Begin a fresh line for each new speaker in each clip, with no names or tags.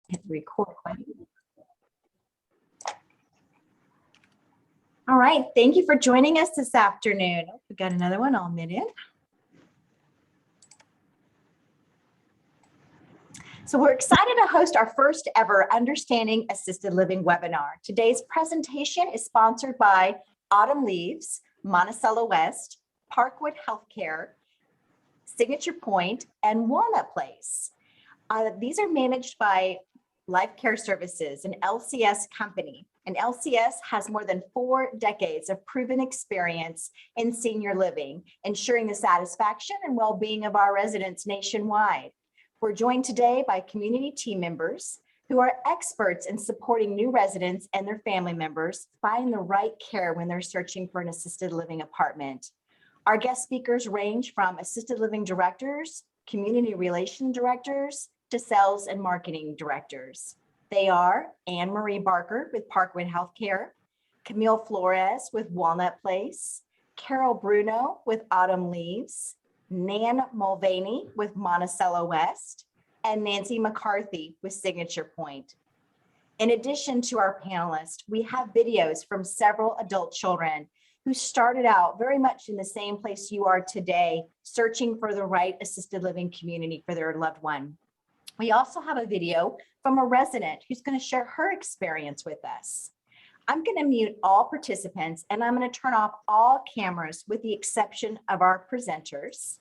hit the record button. All right, thank you for joining us this afternoon. We've got another one, I'll admit it. So we're excited to host our first ever Understanding Assisted Living webinar. Today's presentation is sponsored by Autumn Leaves, Monticello West, Parkwood Healthcare, Signature Point, and Walnut Place. These are managed by Life Care Services, an LCS company. And LCS has more than 4 decades of proven experience in senior living, ensuring the satisfaction and well-being of our residents nationwide. We're joined today by community team members who are experts in supporting new residents and their family members find the right care when they're searching for an assisted living apartment. Our guest speakers range from assisted living directors, community relation directors, to sales and marketing directors. They are Anne Marie Barker with Parkwood Healthcare, Camille Flores with Walnut Place, Carol Bruno with Autumn Leaves, Nan Mulvaney with Monticello West, and Nancy McCarthy with Signature Point. In addition to our panelists, we have videos from several adult children who started out very much in the same place you are today, searching for the right assisted living community for their loved one. We also have a video from a resident who's going to share her experience with us. I'm going to mute all participants and I'm going to turn off all cameras with the exception of our presenters.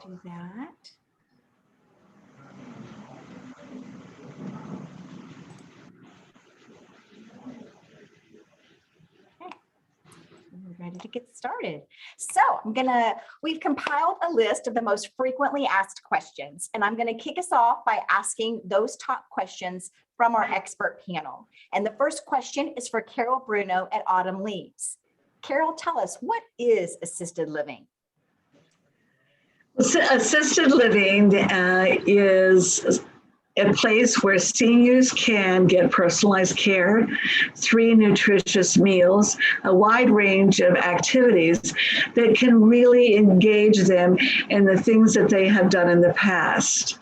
Do that. We're ready to get started. So we've compiled a list of the most frequently asked questions, and I'm gonna kick us off by asking those top questions from our expert panel. And the first question is for Carol Bruno at Autumn Leaves. Carol, tell us, what is assisted living?
Assisted living is a place where seniors can get personalized care, 3 nutritious meals, a wide range of activities that can really engage them in the things that they have done in the past.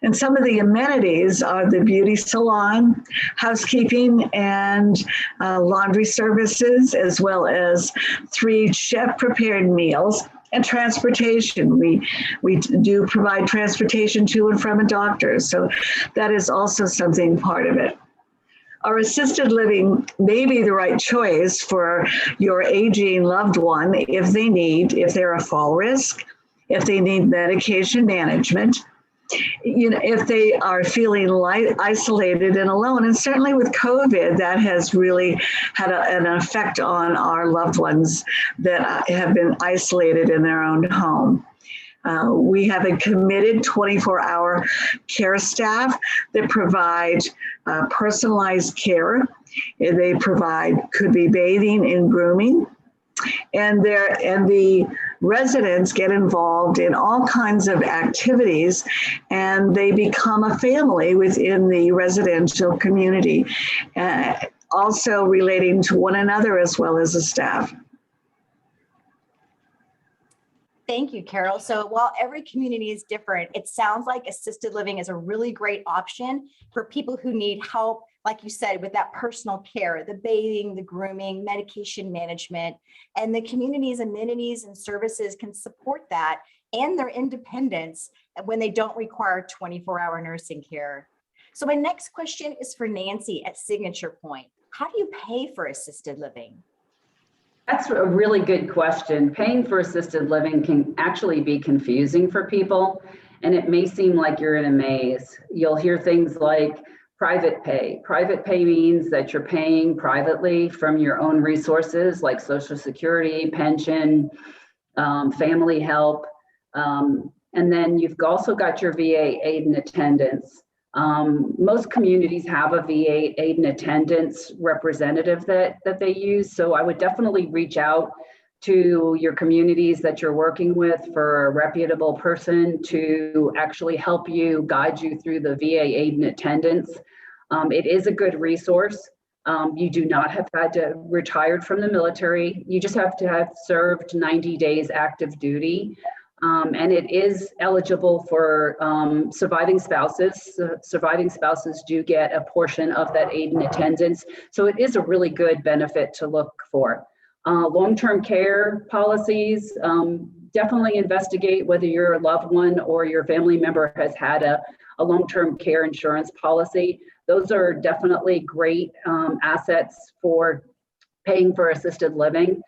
And some of the amenities are the beauty salon, housekeeping, and laundry services, as well as 3 chef-prepared meals. And transportation. We do provide transportation to and from a doctor, so that is also something part of it. Our assisted living may be the right choice for your aging loved one if they're a fall risk, if they need medication management, if they are feeling isolated and alone. And certainly with COVID, that has really had an effect on our loved ones that have been isolated in their own home. We have a committed 24-hour care staff that provide personalized care. They could be bathing and grooming. And the residents get involved in all kinds of activities, and they become a family within the residential community, also relating to one another as well as the staff.
Thank you, Carol. So while every community is different, it sounds like assisted living is a really great option for people who need help, like you said, with that personal care, the bathing, the grooming, medication management, and the community's amenities and services can support that and their independence when they don't require 24-hour nursing care. So my next question is for Nancy at Signature Point. How do you pay for assisted living?
That's a really good question. Paying for assisted living can actually be confusing for people, and it may seem like you're in a maze. You'll hear things like private pay. Private pay means that you're paying privately from your own resources like Social Security, pension, family help, and then you've also got your VA aid and attendance. Most communities have a VA aid and attendance representative that they use. So I would definitely reach out to your communities that you're working with for a reputable person to actually help you, guide you through the VA aid and attendance. It is a good resource. You do not have had to retired from the military. You just have to have served 90 days active duty. And it is eligible for surviving spouses. Surviving spouses do get a portion of that aid and attendance. So it is a really good benefit to look for. Long-term care policies, definitely investigate whether your loved one or your family member has had a long-term care insurance policy. Those are definitely great assets for paying for assisted living.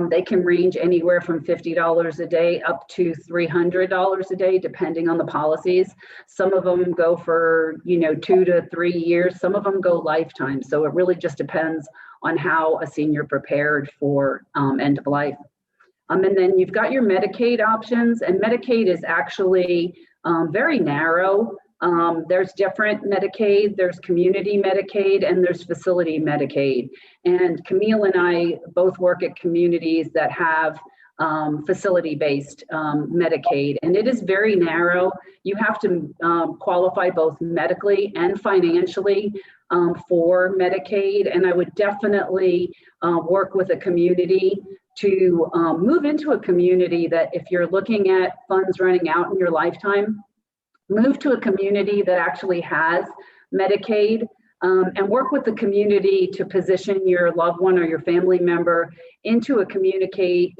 They can range anywhere from $50 a day up to $300 a day, depending on the policies. Some of them go for 2 to 3 years. Some of them go lifetime. So it really just depends on how a senior prepared for end of life. And then you've got your Medicaid options, and Medicaid is actually very narrow. There's different Medicaid, there's community Medicaid, and there's facility Medicaid. And Camille and I both work at communities that have facility-based Medicaid, and it is very narrow. You have to qualify both medically and financially for Medicaid, and I would definitely work with a community to move into a community that, if you're looking at funds running out in your lifetime, move to a community that actually has Medicaid, and work with the community to position your loved one or your family member into a Medicaid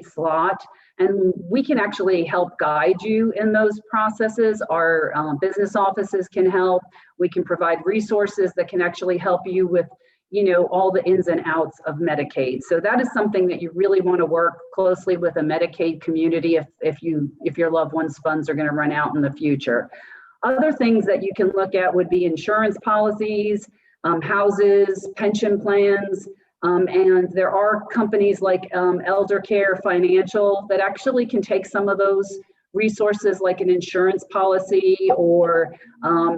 slot. And we can actually help guide you in those processes. Our business offices can help. We can provide resources that can actually help you with all the ins and outs of Medicaid. So that is something that you really want to work closely with a Medicaid community if your loved one's funds are going to run out in the future. Other things that you can look at would be insurance policies, houses, pension plans, and there are companies like Elder Care Financial that actually can take some of those resources like an insurance policy or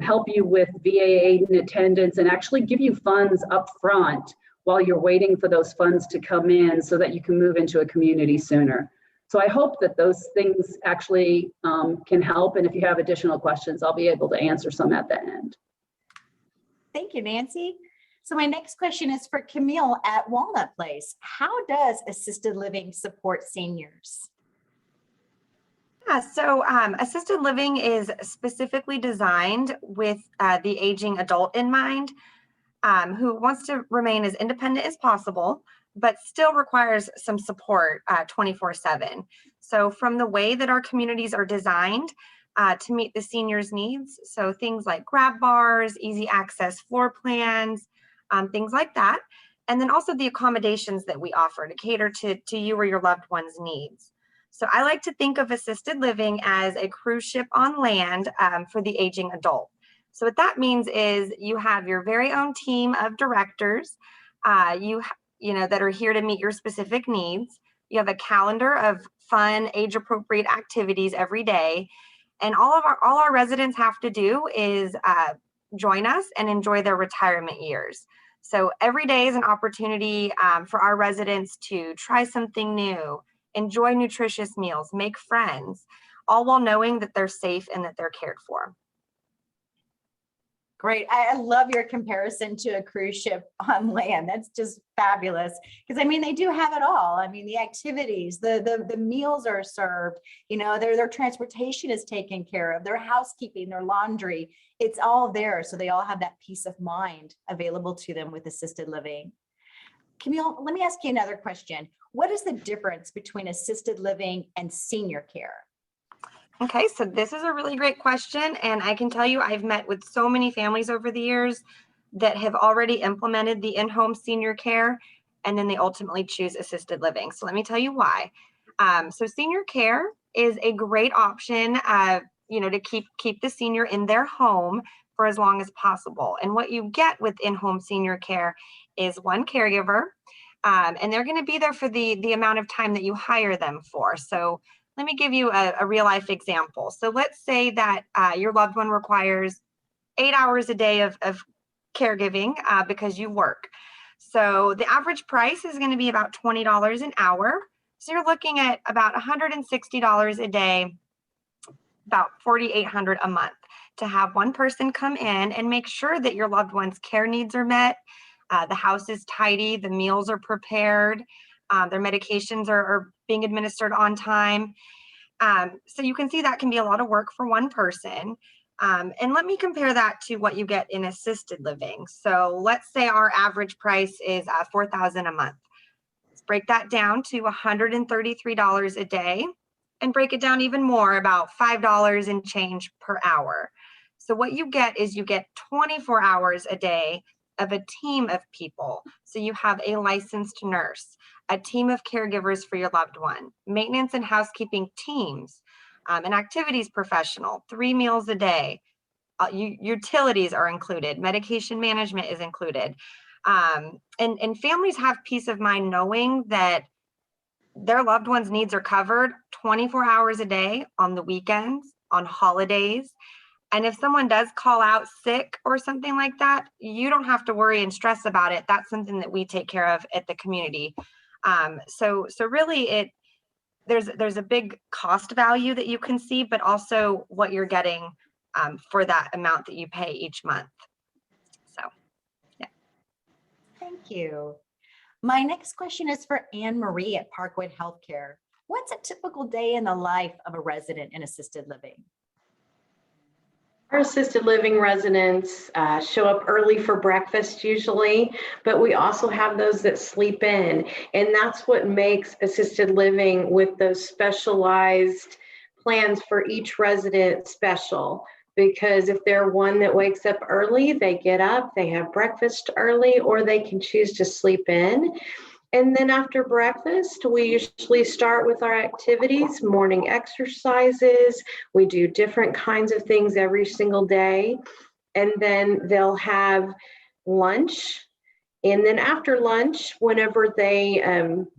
help you with VA aid and attendance and actually give you funds up front while you're waiting for those funds to come in so that you can move into a community sooner. So I hope that those things actually can help. And if you have additional questions, I'll be able to answer some at the end.
Thank you, Nancy. So my next question is for Camille at Walnut Place. How does assisted living support seniors?
Yeah, so assisted living is specifically designed with the aging adult in mind, who wants to remain as independent as possible, but still requires some support 24/7. So from the way that our communities are designed to meet the seniors' needs, so things like grab bars, easy access floor plans, things like that, and then also the accommodations that we offer to cater to you or your loved one's needs. So I like to think of assisted living as a cruise ship on land for the aging adult. So what that means is you have your very own team of directors, that are here to meet your specific needs. You have a calendar of fun, age-appropriate activities every day, and all our residents have to do is join us and enjoy their retirement years. So every day is an opportunity for our residents to try something new, enjoy nutritious meals, make friends, all while knowing that they're safe and that they're cared for.
Great. I love your comparison to a cruise ship on land. That's just fabulous. Because I mean, they do have it all. I mean, the activities, the meals are served, their transportation is taken care of, their housekeeping, their laundry, it's all there. So they all have that peace of mind available to them with assisted living. Camille, let me ask you another question. What is the difference between assisted living and senior care?
Okay, so this is a really great question. And I can tell you, I've met with so many families over the years that have already implemented the in-home senior care, and then they ultimately choose assisted living. So let me tell you why. So senior care is a great option, to keep the senior in their home for as long as possible. And what you get with in-home senior care is one caregiver, and they're going to be there for the amount of time that you hire them for. So let me give you a real life example. So let's say that your loved one requires 8 hours a day of caregiving because you work. So the average price is going to be about $20 an hour. So you're looking at about $160 a day, about $4,800 a month. to have one person come in and make sure that your loved one's care needs are met, the house is tidy, the meals are prepared, their medications are being administered on time. So you can see that can be a lot of work for one person. And let me compare that to what you get in assisted living. So let's say our average price is $4,000 a month. Let's break that down to $133 a day and break it down even more, about $5 and change per hour. So what you get is you get 24 hours a day of a team of people. So you have a licensed nurse, a team of caregivers for your loved one, maintenance and housekeeping teams, an activities professional, 3 meals a day, utilities are included, medication management is included. And families have peace of mind knowing that their loved ones' needs are covered 24 hours a day, on the weekends, on holidays. And if someone does call out sick or something like that, you don't have to worry and stress about it. That's something that we take care of at the community. So really there's a big cost value that you can see, but also what you're getting for that amount that you pay each month. So, yeah.
Thank you. My next question is for Anne Marie at Parkwood Healthcare. What's a typical day in the life of a resident in assisted living?
Our assisted living residents show up early for breakfast usually, but we also have those that sleep in. And that's what makes assisted living with those specialized plans for each resident special. Because if they're one that wakes up early, they get up, they have breakfast early, or they can choose to sleep in. And then after breakfast, we usually start with our activities, morning exercises. We do different kinds of things every single day. And then they'll have lunch. And then after lunch, whenever they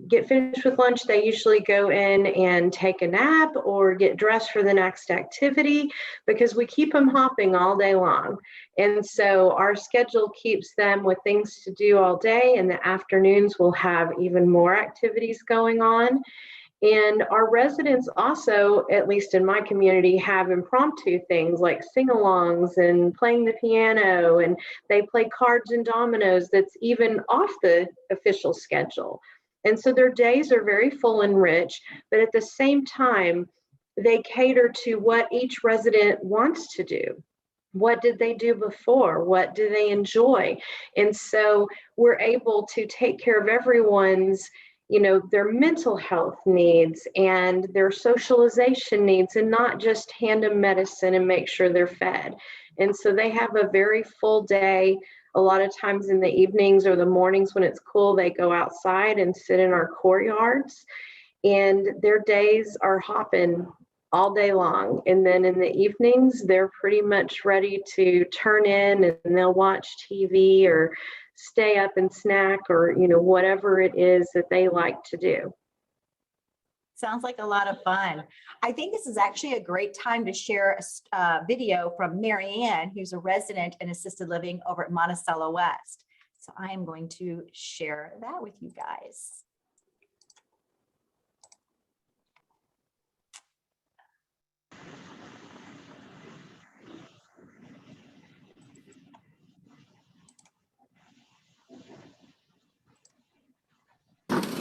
get finished with lunch, they usually go in and take a nap or get dressed for the next activity, because we keep them hopping all day long. And so our schedule keeps them with things to do all day. In the afternoons, we'll have even more activities going on. And our residents also, at least in my community, have impromptu things like sing-alongs and playing the piano, and they play cards and dominoes that's even off the official schedule. And so their days are very full and rich, but at the same time, they cater to what each resident wants to do. What did they do before? What do they enjoy? And so we're able to take care of everyone's their mental health needs and their socialization needs, and not just hand them medicine and make sure they're fed. And so they have a very full day. A lot of times in the evenings or the mornings when it's cool, they go outside and sit in our courtyards, and their days are hopping all day long. And then in the evenings, they're pretty much ready to turn in, and they'll watch TV or stay up and snack, or whatever it is that they like to do.
Sounds like a lot of fun. I think this is actually a great time to share a video from Mary Ann, who's a resident in assisted living over at Monticello West. So I am going to share that with you guys.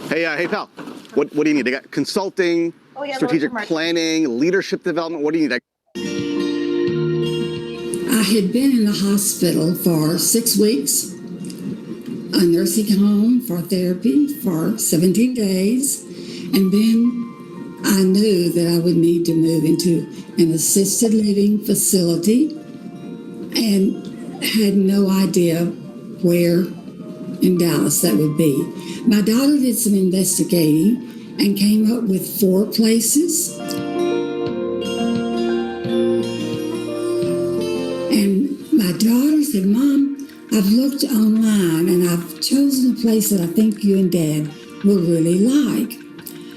Hey, pal. What do you need? I got consulting, strategic planning, leadership development. What do you need?
I had been in the hospital for 6 weeks, a nursing home for therapy for 17 days, and then I knew that I would need to move into an assisted living facility, and had no idea where in Dallas that would be. My daughter did some investigating and came up with 4 places. And my daughter said, "Mom, I've looked online and I've chosen a place that I think you and Dad will really like.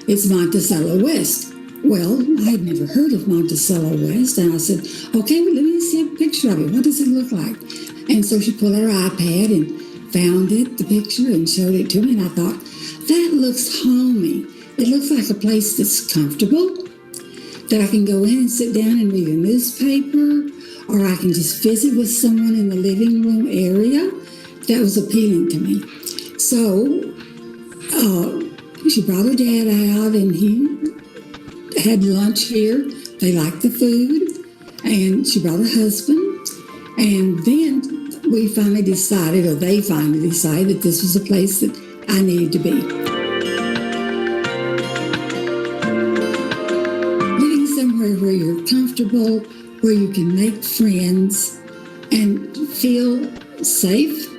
It's Monticello West." Well, I had never heard of Monticello West, and I said, "Okay, well, let me see a picture of it. What does it look like?" And so she pulled her iPad and found the picture, and showed it to me, and I thought, that looks homey. It looks like a place that's comfortable, that I can go in and sit down and read a newspaper, or I can just visit with someone in the living room area. That was appealing to me. So she brought her dad out, and he had lunch here. They liked the food, and she brought her husband. And then we finally decided, or they finally decided, that this was a place that I needed to be. Living somewhere where you're comfortable, where you can make friends and feel safe,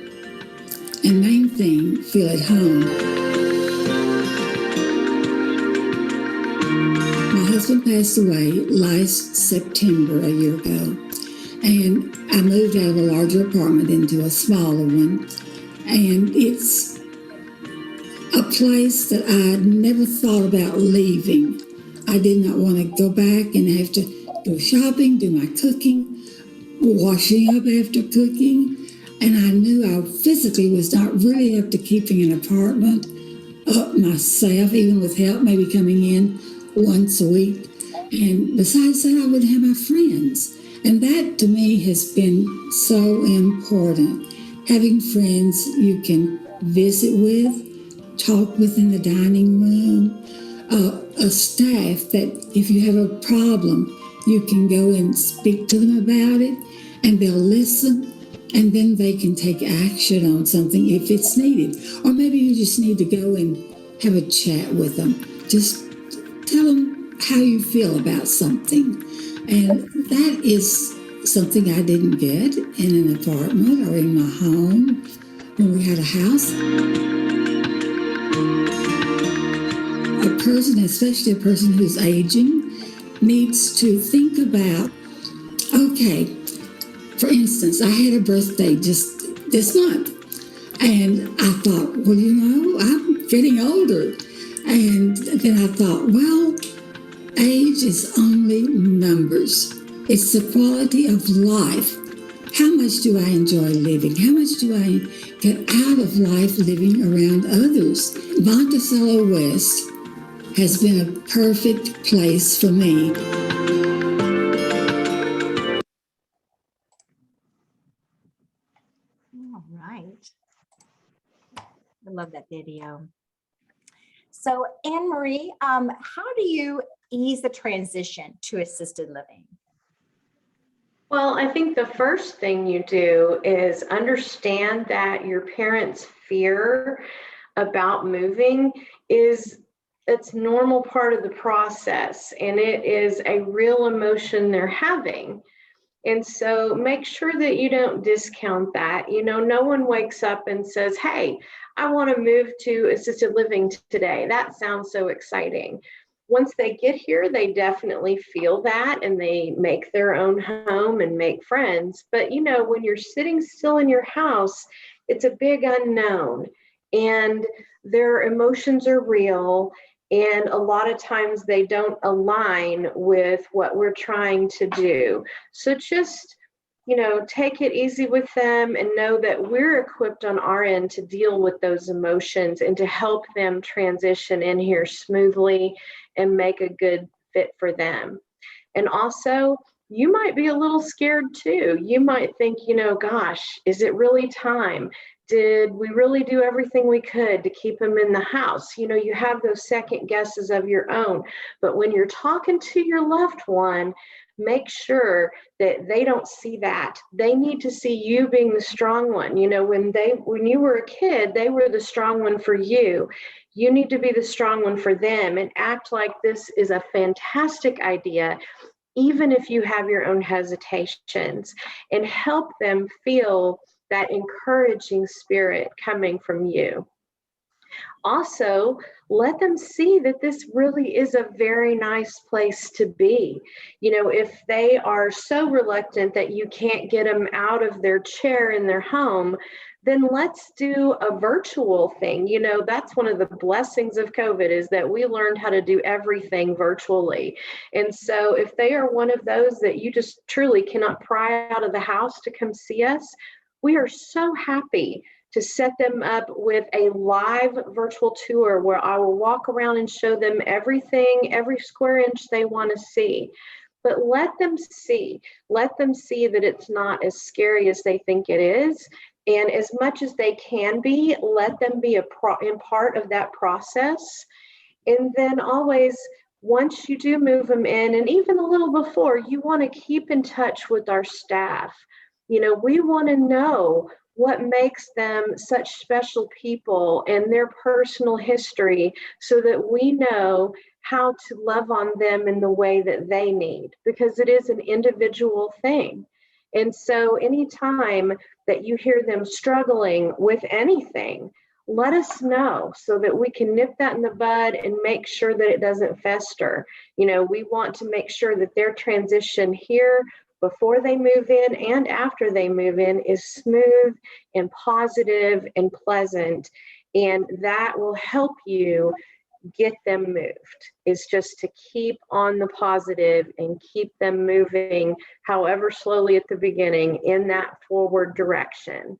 and main thing, feel at home. My husband passed away last September, a year ago, and I moved out of a larger apartment into a smaller one, and it's a place that I never thought about leaving. I did not want to go back and have to go shopping, do my cooking, washing up after cooking, and I knew I physically was not really up to keeping an apartment up myself, even with help maybe coming in once a week. And besides that, I would have my friends. And that to me has been so important. Having friends you can visit with, talk with in the dining room, a staff that if you have a problem, you can go and speak to them about it, and they'll listen, and then they can take action on something if it's needed. Or maybe you just need to go and have a chat with them. Just tell them how you feel about something. And that is something I didn't get in an apartment or in my home when we had a house. A person, especially a person who's aging, needs to think about, okay, for instance, I had a birthday just this month, and I thought, well, you know, I'm getting older. And then I thought, well, age is only numbers. It's the quality of life. How much do I enjoy living? How much do I get out of life living around others? Monticello West has been a perfect place for me.
All right. I love that video. So Anne Marie, how do you ease the transition to assisted living?
Well, I think the first thing you do is understand that your parents' fear about moving it's normal part of the process, and it is a real emotion they're having. And so make sure that you don't discount that. You know, no one wakes up and says, hey, I want to move to assisted living today. That sounds so exciting. Once they get here, they definitely feel that, and they make their own home and make friends. But, you know, when you're sitting still in your house, it's a big unknown, and their emotions are real. And a lot of times they don't align with what we're trying to do. So just, you know, take it easy with them and know that we're equipped on our end to deal with those emotions and to help them transition in here smoothly and make a good fit for them. And also, you might be a little scared too. You might think, you know, gosh, is it really time? Did we really do everything we could to keep them in the house? You know, you have those second guesses of your own. But when you're talking to your loved one, make sure that they don't see that. They need to see you being the strong one. You know, when you were a kid, they were the strong one for you. You need to be the strong one for them and act like this is a fantastic idea, even if you have your own hesitations, and help them feel that encouraging spirit coming from you. Also, let them see that this really is a very nice place to be. You know, if they are so reluctant that you can't get them out of their chair in their home, then let's do a virtual thing. You know, that's one of the blessings of COVID, is that we learned how to do everything virtually. And so if they are one of those that you just truly cannot pry out of the house to come see us, we are so happy to set them up with a live virtual tour where I will walk around and show them everything, every square inch they want to see. but let them see that it's not as scary as they think it is. And as much as they can be, let them be in part of that process. And then always, once you do move them in, and even a little before, you want to keep in touch with our staff. You know, we want to know what makes them such special people and their personal history, so that we know how to love on them in the way that they need, because it is an individual thing. And so anytime that you hear them struggling with anything, let us know so that we can nip that in the bud and make sure that it doesn't fester. You know, we want to make sure that their transition here before they move in and after they move in is smooth and positive and pleasant. And that will help you get them moved, is just to keep on the positive and keep them moving, however slowly at the beginning, in that forward direction.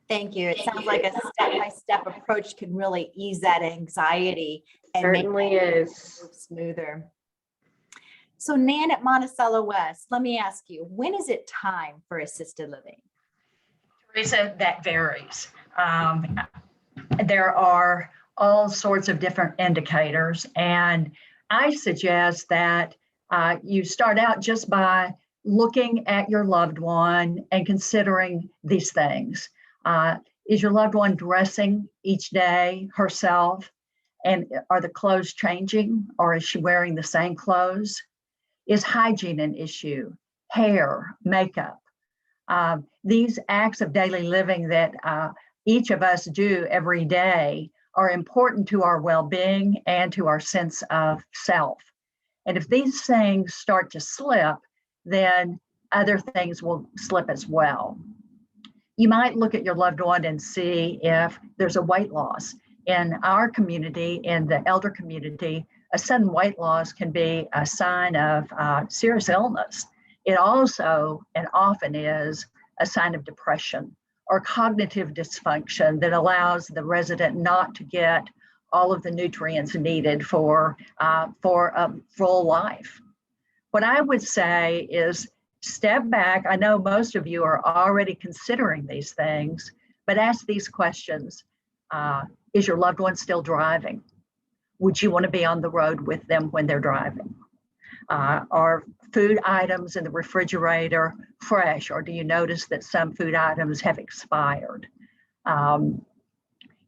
Thank you. It sounds like a step-by-step approach can really ease that anxiety and
Certainly
make it
is.
smoother. So Nan at Monticello West, let me ask you, when is it time for assisted living?
Teresa, that varies. There are all sorts of different indicators, and I suggest that you start out just by looking at your loved one and considering these things. Is your loved one dressing each day herself? And are the clothes changing, or is she wearing the same clothes? Is hygiene an issue? Hair, makeup? These acts of daily living that each of us do every day are important to our well-being and to our sense of self. And if these things start to slip, then other things will slip as well. You might look at your loved one and see if there's a weight loss. In our community, in the elder community, a sudden weight loss can be a sign of serious illness. It also, and often is, a sign of depression or cognitive dysfunction that allows the resident not to get all of the nutrients needed for a full life. What I would say is step back. I know most of you are already considering these things, but ask these questions. Is your loved one still driving? Would you want to be on the road with them when they're driving? Are food items in the refrigerator fresh, or do you notice that some food items have expired?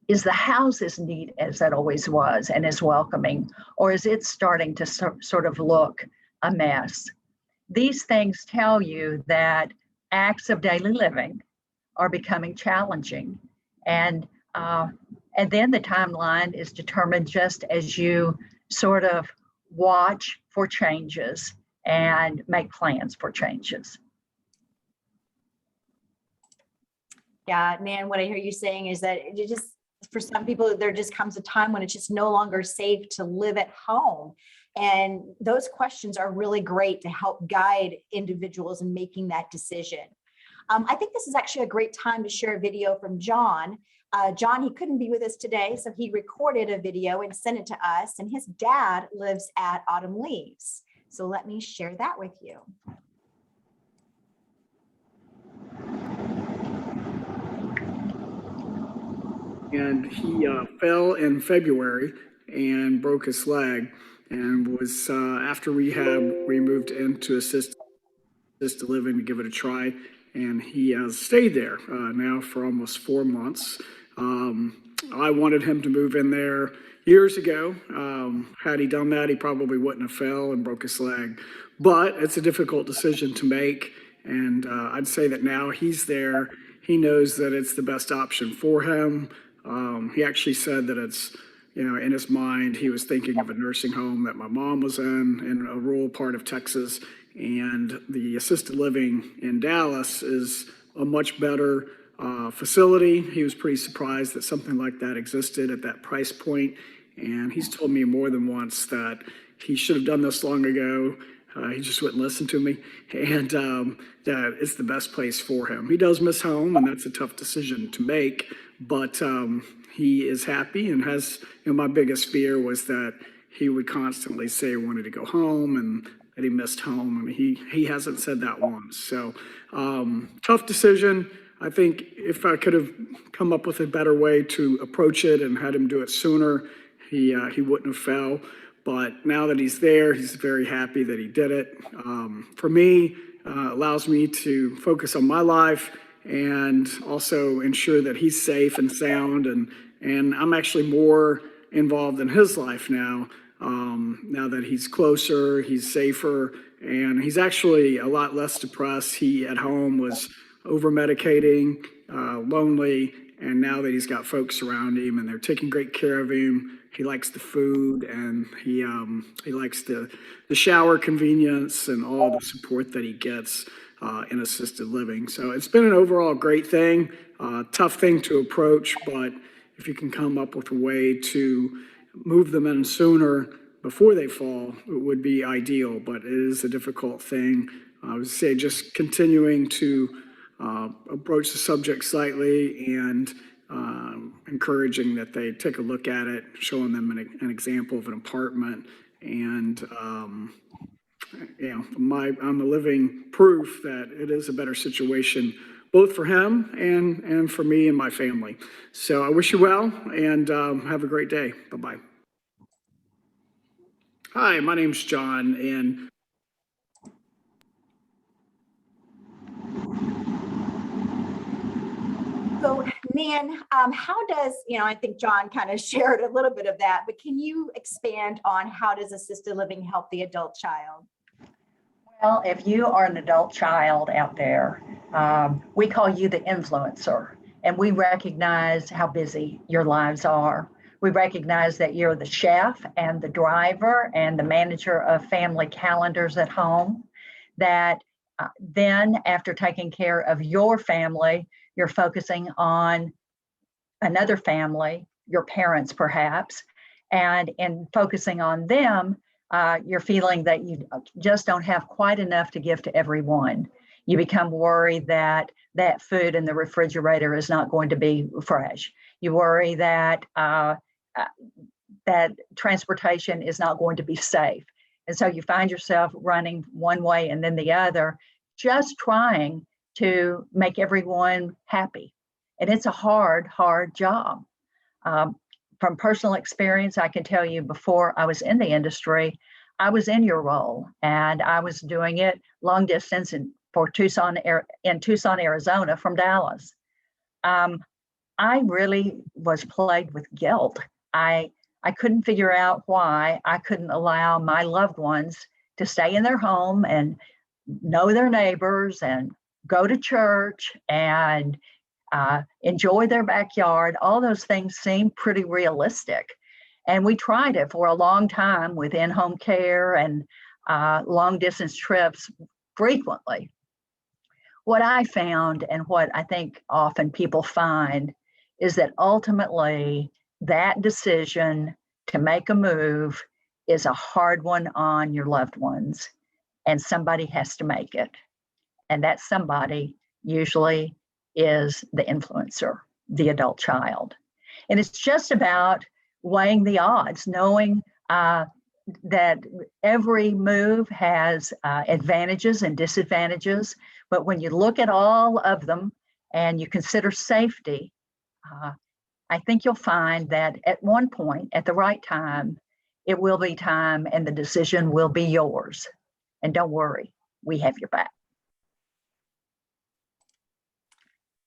Is the house as neat as it always was and as welcoming, or is it starting to sort of look a mess? These things tell you that acts of daily living are becoming challenging, and then the timeline is determined just as you sort of watch for changes and make plans for changes.
Yeah, Nan, what I hear you saying is that it just, for some people, there just comes a time when it's just no longer safe to live at home. And those questions are really great to help guide individuals in making that decision. I think this is actually a great time to share a video from John. John, he couldn't be with us today, so he recorded a video and sent it to us, and his dad lives at Autumn Leaves. So let me share that with you.
And he fell in February and broke his leg, and was after rehab, we moved into assisted living to give it a try, and he has stayed there now for almost 4 months. I wanted him to move in there years ago. Had he done that, he probably wouldn't have fell and broke his leg. But it's a difficult decision to make, and I'd say that now he's there, he knows that it's the best option for him. He actually said that it's, in his mind, he was thinking of a nursing home that my mom was in a rural part of Texas, and the assisted living in Dallas is a much better facility. He was pretty surprised that something like that existed at that price point, and he's told me more than once that he should have done this long ago. He just wouldn't listen to me, and that it's the best place for him. He does miss home, and that's a tough decision to make, but he is happy and has, my biggest fear was that he would constantly say he wanted to go home, and that he missed home. I mean, he hasn't said that once. So tough decision. I think if I could have come up with a better way to approach it and had him do it sooner, he wouldn't have fell. But now that he's there, he's very happy that he did it. For me, allows me to focus on my life and also ensure that he's safe and sound. And I'm actually more involved in his life now, now that he's closer, he's safer, and he's actually a lot less depressed. He at home was over medicating, lonely, and now that he's got folks around him and they're taking great care of him, he likes the food and he likes the shower convenience and all the support that he gets in assisted living. So it's been an overall great thing, tough thing to approach, but if you can come up with a way to move them in sooner before they fall, it would be ideal, but it is a difficult thing. I would say just continuing to approach the subject slightly and encouraging that they take a look at it, showing them an example of an apartment. And I'm a living proof that it is a better situation, both for him and for me and my family. So I wish you well and have a great day. Bye-bye. Hi, my name's John, and
so Nan, how does, I think John kind of shared a little bit of that, but can you expand on how does assisted living help the adult child?
Well, if you are an adult child out there, we call you the influencer, and we recognize how busy your lives are. We recognize that you're the chef and the driver and the manager of family calendars at home, that then after taking care of your family, you're focusing on another family, your parents perhaps, and in focusing on them, you're feeling that you just don't have quite enough to give to everyone. You become worried that that food in the refrigerator is not going to be fresh. You worry that that transportation is not going to be safe. And so you find yourself running one way and then the other, just trying to make everyone happy. And it's a hard, hard job. From personal experience, I can tell you before I was in the industry, I was in your role and I was doing it long distance in Tucson, Arizona from Dallas. I really was plagued with guilt. I couldn't figure out why I couldn't allow my loved ones to stay in their home and know their neighbors and go to church and enjoy their backyard. All those things seem pretty realistic. And we tried it for a long time with in-home care and long distance trips frequently. What I found and what I think often people find is that ultimately that decision to make a move is a hard one on your loved ones, and somebody has to make it. And that somebody usually is the influencer, the adult child. And it's just about weighing the odds, knowing that every move has advantages and disadvantages. But when you look at all of them and you consider safety, I think you'll find that at one point, at the right time, it will be time and the decision will be yours. And don't worry, we have your back.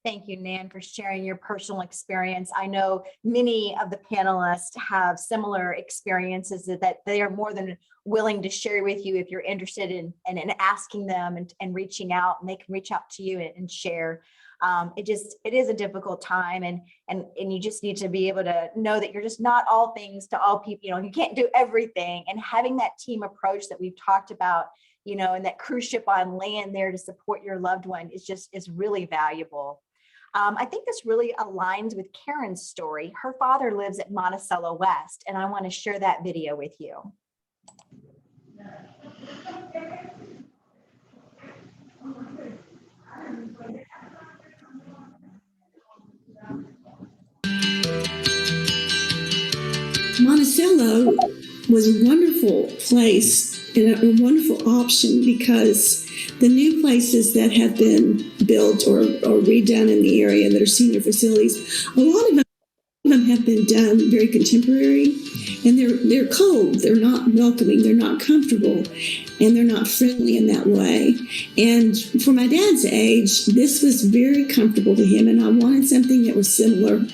Thank you, Nan, for sharing your personal experience. I know many of the panelists have similar experiences that they are more than willing to share with you if you're interested in asking them and reaching out, and they can reach out to you and share. It is a difficult time, and you just need to be able to know that you're just not all things to all people. You can't do everything, and having that team approach that we've talked about, and that cruise ship on land there to support your loved one is really valuable. I think this really aligns with Karen's story. Her father lives at Monticello West, and I want to share that video with you.
Monticello was a wonderful place a wonderful option because the new places that have been built or redone in the area that are senior facilities, a lot of them have been done very contemporary, and they're cold, they're not welcoming, they're not comfortable, and they're not friendly in that way. And for my dad's age, this was very comfortable to him, and I wanted something that was similar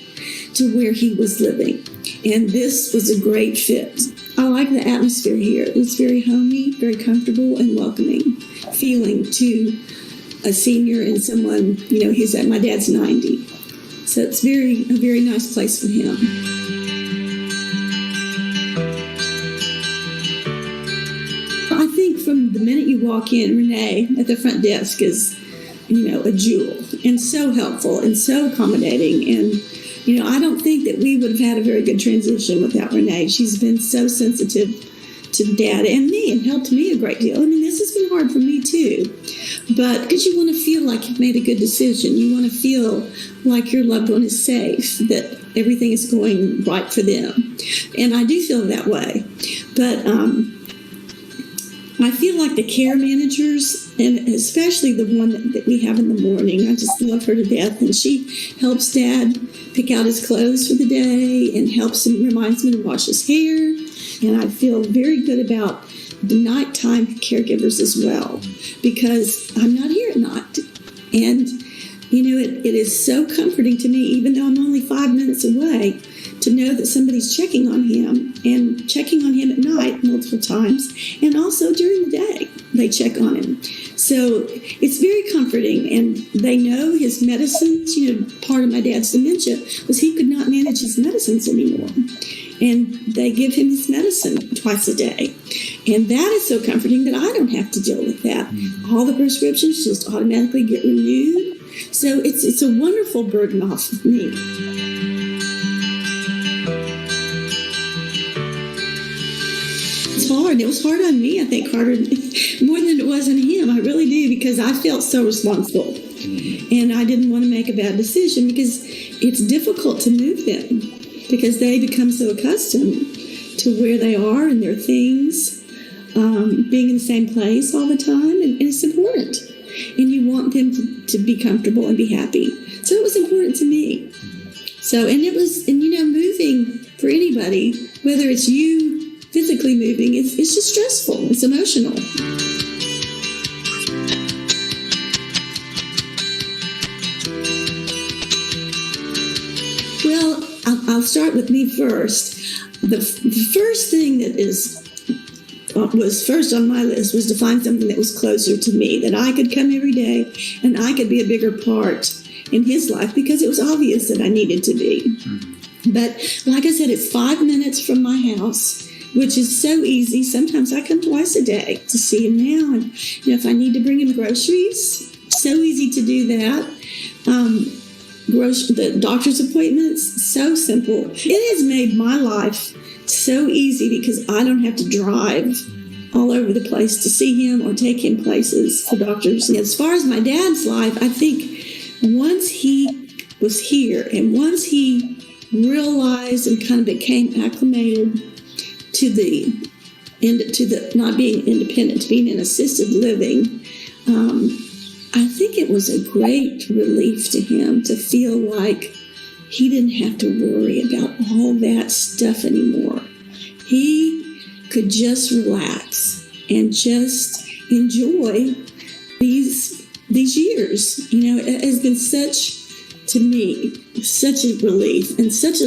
to where he was living. And this was a great fit. I like the atmosphere here. It's very homey, very comfortable, and welcoming feeling to a senior and someone, my dad's 90. So it's a very nice place for him. I think from the minute you walk in, Renee at the front desk is, a jewel and so helpful and so accommodating. And, I don't think that we would have had a very good transition without Renee. She's been so sensitive to Dad and me and helped me a great deal. I mean, this has been hard for me too, but because you want to feel like you've made a good decision, you want to feel like your loved one is safe, that everything is going right for them. And I do feel that way. But I feel like the care managers, and especially the one that we have in the morning, I just love her to death. And she helps Dad pick out his clothes for the day and helps him, reminds me to wash his hair. And I feel very good about the nighttime caregivers as well, because I'm not here at night. And, it is so comforting to me, even though I'm only 5 minutes away, to know that somebody's checking on him and checking on him at night multiple times, and also during the day they check on him. So it's very comforting, and they know his medicines. Part of my dad's dementia was he could not manage his medicines anymore, and they give him his medicine twice a day. And that is so comforting that I don't have to deal with that. All the prescriptions just automatically get renewed. So it's a wonderful burden off of me. It's hard. It was hard on me, I think, harder more than it was on him. I really do, because I felt so responsible. And I didn't want to make a bad decision, because it's difficult to move them, because they become so accustomed to where they are and their things, being in the same place all the time, and it's important. And you want them to be comfortable and be happy. So it was important to me. So, and moving for anybody, whether it's you physically moving, it's just stressful. It's emotional. Well, I'll start with me first. The first thing that was first on my list was to find something that was closer to me, that I could come every day and I could be a bigger part in his life, because it was obvious that I needed to be. But like I said, it's 5 minutes from my house, which is so easy. Sometimes I come twice a day to see him now. And if I need to bring him groceries, so easy to do that. The doctor's appointments, so simple. It has made my life so easy, because I don't have to drive all over the place to see him or take him places for doctors. And as far as my dad's life, I think once he was here and once he realized and kind of became acclimated to the not being independent, to being in assisted living, I think it was a great relief to him to feel like he didn't have to worry about all that stuff anymore. He could just relax and just enjoy these years. It has been to me, such a relief and such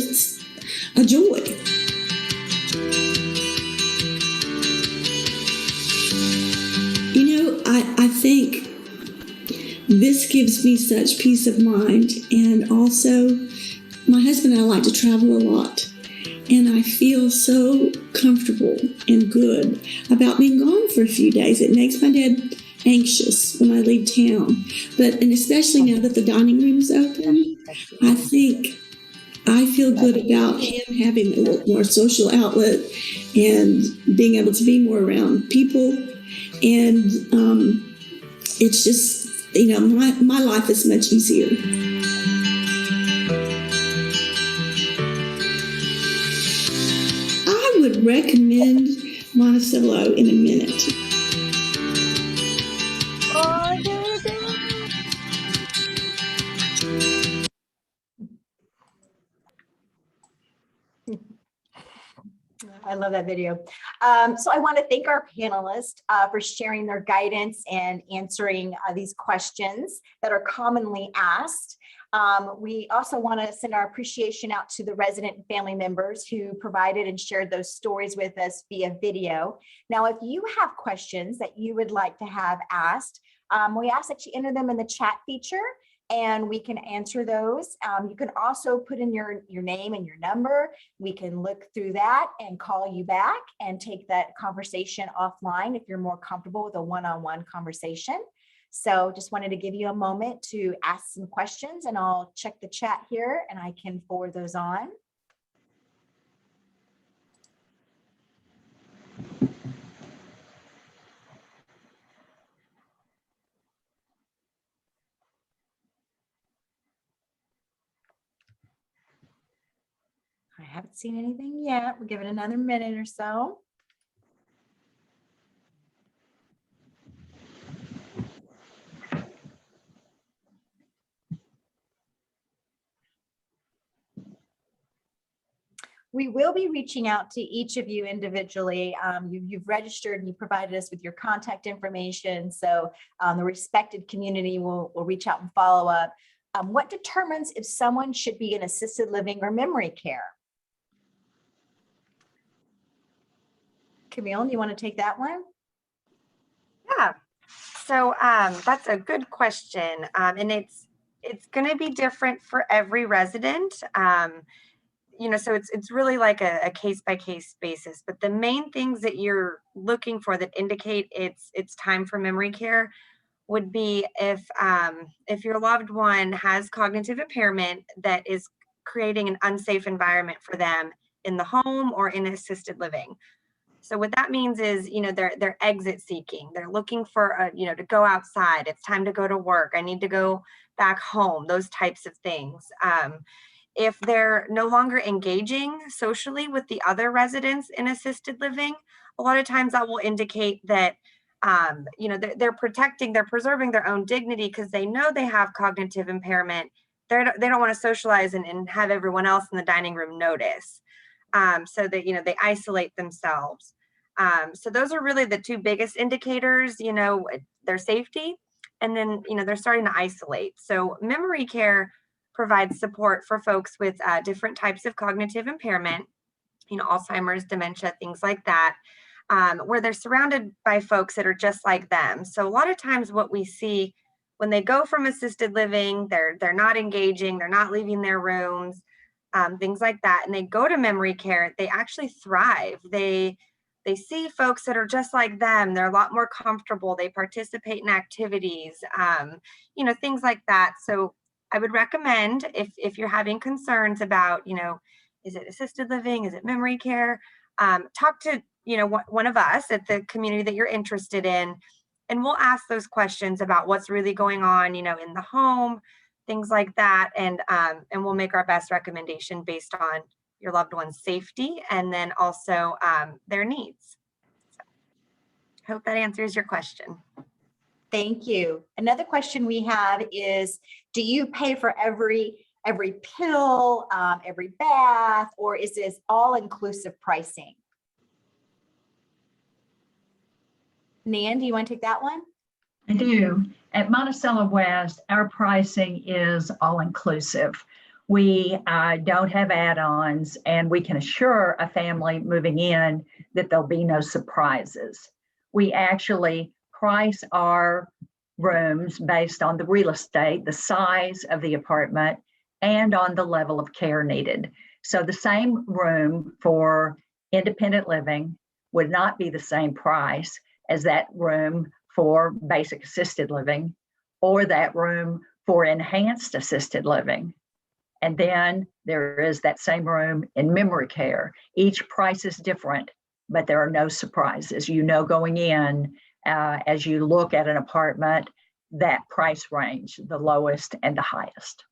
a joy. I think this gives me such peace of mind. And also, my husband and I like to travel a lot. And I feel so comfortable and good about being gone for a few days. It makes my dad anxious when I leave town. And especially now that the dining room is open, I think I feel good about him having a little more social outlet and being able to be more around people. And it's just, my life is much easier. I would recommend Monticello in a minute.
Oh, there it is. I love that video. So I want to thank our panelists for sharing their guidance and answering these questions that are commonly asked. We also want to send our appreciation out to the resident and family members who provided and shared those stories with us via video. Now, if you have questions that you would like to have asked, we ask that you enter them in the chat feature and we can answer those. You can also put in your name and your number. We can look through that and call you back and take that conversation offline if you're more comfortable with a one-on-one conversation. So just wanted to give you a moment to ask some questions, and I'll check the chat here and I can forward those on. I haven't seen anything yet. We'll give it another minute or so. We will be reaching out to each of you individually. You've registered and you provided us with your contact information. So the respected community will reach out and follow up. What determines if someone should be in assisted living or memory care? Camille, do you want to take that one?
Yeah, so that's a good question. And it's going to be different for every resident. You know, so it's really like a case-by-case basis, but the main things that you're looking for that indicate it's time for memory care would be if your loved one has cognitive impairment that is creating an unsafe environment for them in the home or in assisted living. So what that means is, you know, they're exit seeking. They're looking for you know, to go outside. It's time to go to work. I need to go back home. Those types of things. If they're no longer engaging socially with the other residents in assisted living, a lot of times that will indicate that you know, they're preserving their own dignity because they know they have cognitive impairment. They don't want to socialize and have everyone else in the dining room notice. So that, you know, they isolate themselves. So those are really the two biggest indicators, you know, their safety, and then, you know, they're starting to isolate. So memory care provides support for folks with different types of cognitive impairment, you know, Alzheimer's, dementia, things like that, where they're surrounded by folks that are just like them. So a lot of times what we see when they go from assisted living, they're not engaging, they're not leaving their rooms, things like that, and they go to memory care, they actually thrive. They see folks that are just like them. They're a lot more comfortable. They participate in activities, you know, things like that. So I would recommend if you're having concerns about, you know, is it assisted living? Is it memory care? Talk to, you know, one of us at the community that you're interested in, and we'll ask those questions about what's really going on, you know, in the home, things like that, and we'll make our best recommendation based on your loved one's safety and then also their needs. So, hope that answers your question.
Thank you. Another question we have is, do you pay for every pill, every bath, or is this all-inclusive pricing? Nan, do you want to take that one?
I do. At Monticello West, our pricing is all-inclusive. We don't have add-ons, and we can assure a family moving in that there'll be no surprises. We actually price our rooms based on the real estate, the size of the apartment, and on the level of care needed. So the same room for independent living would not be the same price as that room for basic assisted living or that room for enhanced assisted living. And then there is that same room in memory care. Each price is different, but there are no surprises. You know, going in, as you look at an apartment, that price range, the lowest and the highest.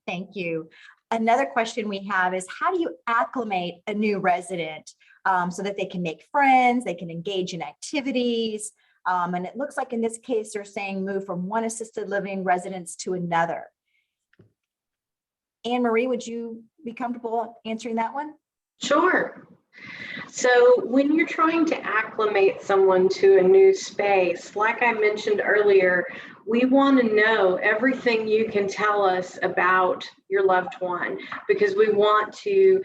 Thank you. Another question we have is, how do you acclimate a new resident? so that they can make friends, they can engage in activities. And it looks like in this case, they're saying move from one assisted living residence to another. Anne Marie, would you be comfortable answering that one?
Sure. So when you're trying to acclimate someone to a new space, like I mentioned earlier, we want to know everything you can tell us about your loved one, because we want to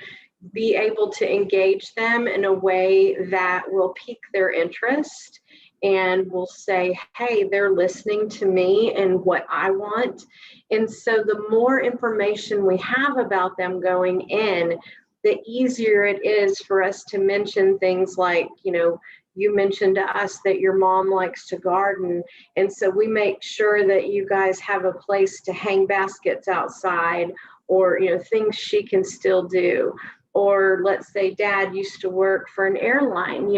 be able to engage them in a way that will pique their interest and will say, hey, they're listening to me and what I want. And so the more information we have about them going in, the easier it is for us to mention things like, you mentioned to us that your mom likes to garden. And so we make sure that you guys have a place to hang baskets outside, or, things she can still do. Or let's say dad used to work for an airline,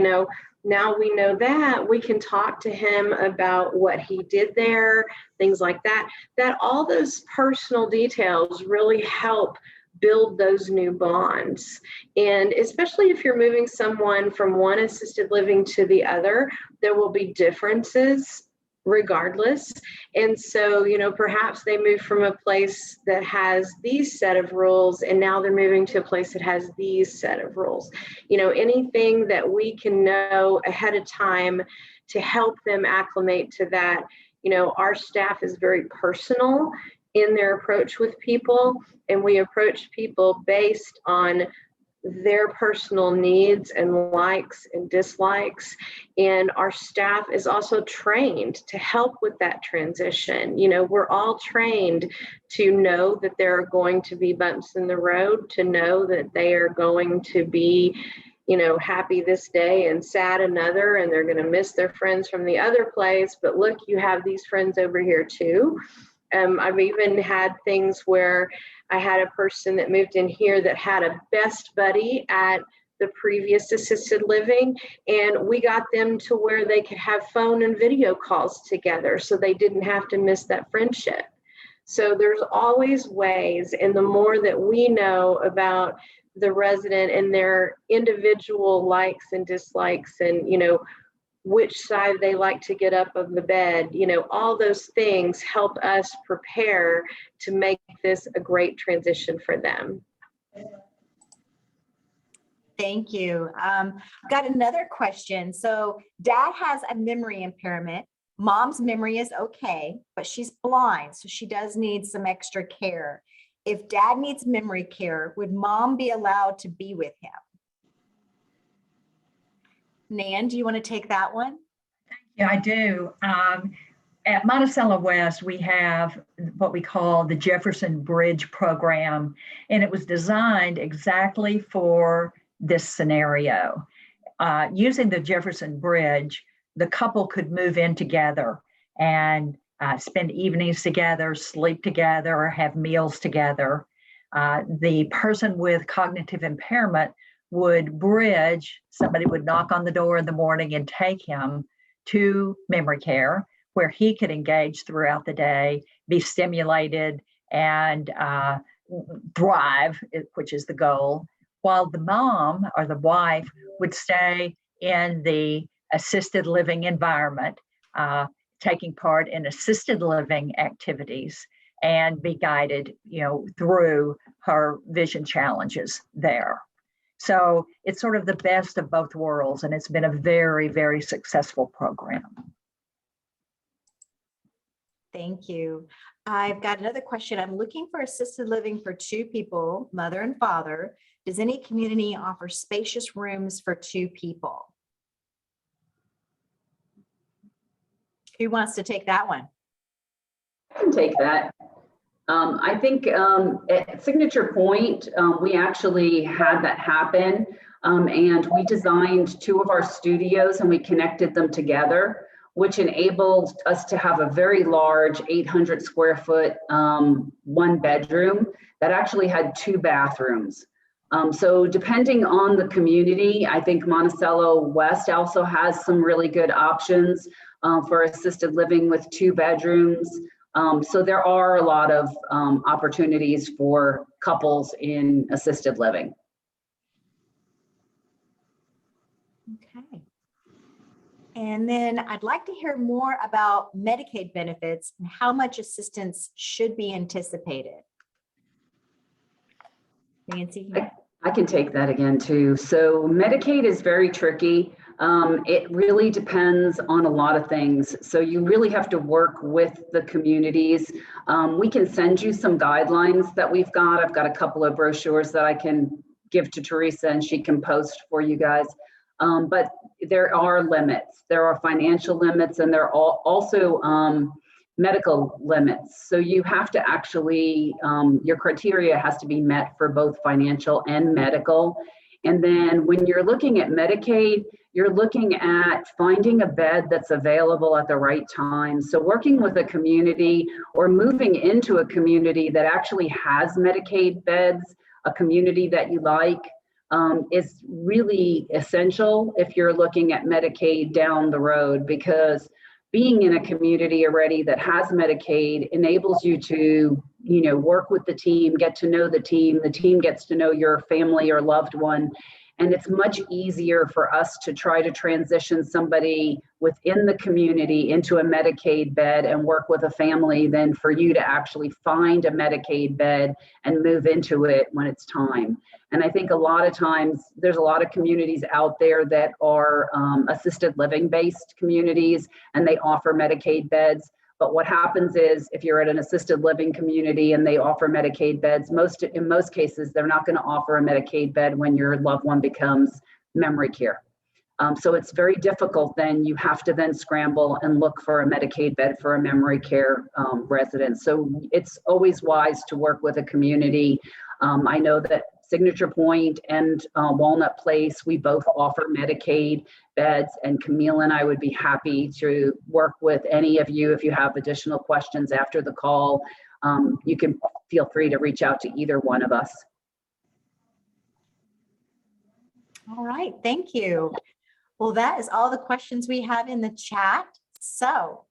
now we know that we can talk to him about what he did there, things like that, that all those personal details really help build those new bonds. And especially if you're moving someone from one assisted living to the other, there will be differences regardless. And so, perhaps they move from a place that has these set of rules, and now they're moving to a place that has these set of rules. Anything that we can know ahead of time to help them acclimate to that. Our staff is very personal in their approach with people, and we approach people based on their personal needs and likes and dislikes. And our staff is also trained to help with that transition. We're all trained to know that there are going to be bumps in the road, to know that they are going to be, happy this day and sad another, and they're going to miss their friends from the other place. But look, you have these friends over here too. I've even had things where I had a person that moved in here that had a best buddy at the previous assisted living, and we got them to where they could have phone and video calls together so they didn't have to miss that friendship. So there's always ways, and the more that we know about the resident and their individual likes and dislikes, and which side they like to get up of the bed, all those things help us prepare to make this a great transition for them.
Thank you. Got another question. So dad has a memory impairment. Mom's memory is okay, but she's blind, so she does need some extra care. If dad needs memory care, would mom be allowed to be with him? Nan, do you want to take that one?
Yeah, I do. At Monticello West, we have what we call the Jefferson Bridge program, and it was designed exactly for this scenario. Using the Jefferson Bridge, the couple could move in together and spend evenings together, sleep together, or have meals together. The person with cognitive impairment would bridge, somebody would knock on the door in the morning and take him to memory care, where he could engage throughout the day, be stimulated, and thrive, which is the goal, while the mom or the wife would stay in the assisted living environment, taking part in assisted living activities and be guided, through her vision challenges there. So it's sort of the best of both worlds, and it's been a very, very successful program.
Thank you. I've got another question. I'm looking for assisted living for 2 people, mother and father. Does any community offer spacious rooms for 2 people? Who wants to take that one?
I can take that. I think at Signature Point, we actually had that happen, and we designed 2 of our studios and we connected them together, which enabled us to have a very large 800 square foot 1 bedroom that actually had 2 bathrooms. So depending on the community, I think Monticello West also has some really good options for assisted living with 2 bedrooms. So there are a lot of opportunities for couples in assisted living.
Okay. And then I'd like to hear more about Medicaid benefits and how much assistance should be anticipated. Nancy?
I can take that again too. So Medicaid is very tricky. It really depends on a lot of things. So you really have to work with the communities. We can send you some guidelines that we've got. I've got a couple of brochures that I can give to Teresa and she can post for you guys. But there are limits. There are financial limits and there are also medical limits. So you have to actually, your criteria has to be met for both financial and medical. And then when you're looking at Medicaid, you're looking at finding a bed that's available at the right time. So working with a community or moving into a community that actually has Medicaid beds, a community that you like, is really essential if you're looking at Medicaid down the road, because being in a community already that has Medicaid enables you to, work with the team, get to know the team gets to know your family or loved one. And it's much easier for us to try to transition somebody within the community into a Medicaid bed and work with a family than for you to actually find a Medicaid bed and move into it when it's time. And I think a lot of times there's a lot of communities out there that are assisted living based communities and they offer Medicaid beds. But what happens is if you're at an assisted living community and they offer Medicaid beds, in most cases, they're not going to offer a Medicaid bed when your loved one becomes memory care. So it's very difficult then. You have to then scramble and look for a Medicaid bed for a memory care resident. So it's always wise to work with a community. I know that Signature Point and Walnut Place, we both offer Medicaid beds, and Camille and I would be happy to work with any of you if you have additional questions after the call. You can feel free to reach out to either one of us.
All right, thank you. Well, that is all the questions we have in the chat. So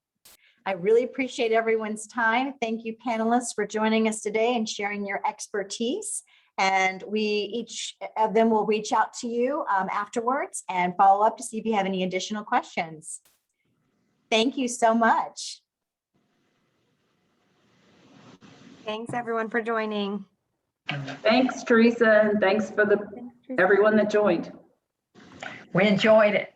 I really appreciate everyone's time. Thank you, panelists, for joining us today and sharing your expertise. And each of them will reach out to you afterwards and follow up to see if you have any additional questions. Thank you so much.
Thanks everyone for joining.
Thanks, Teresa, and thanks for everyone that joined.
We enjoyed it.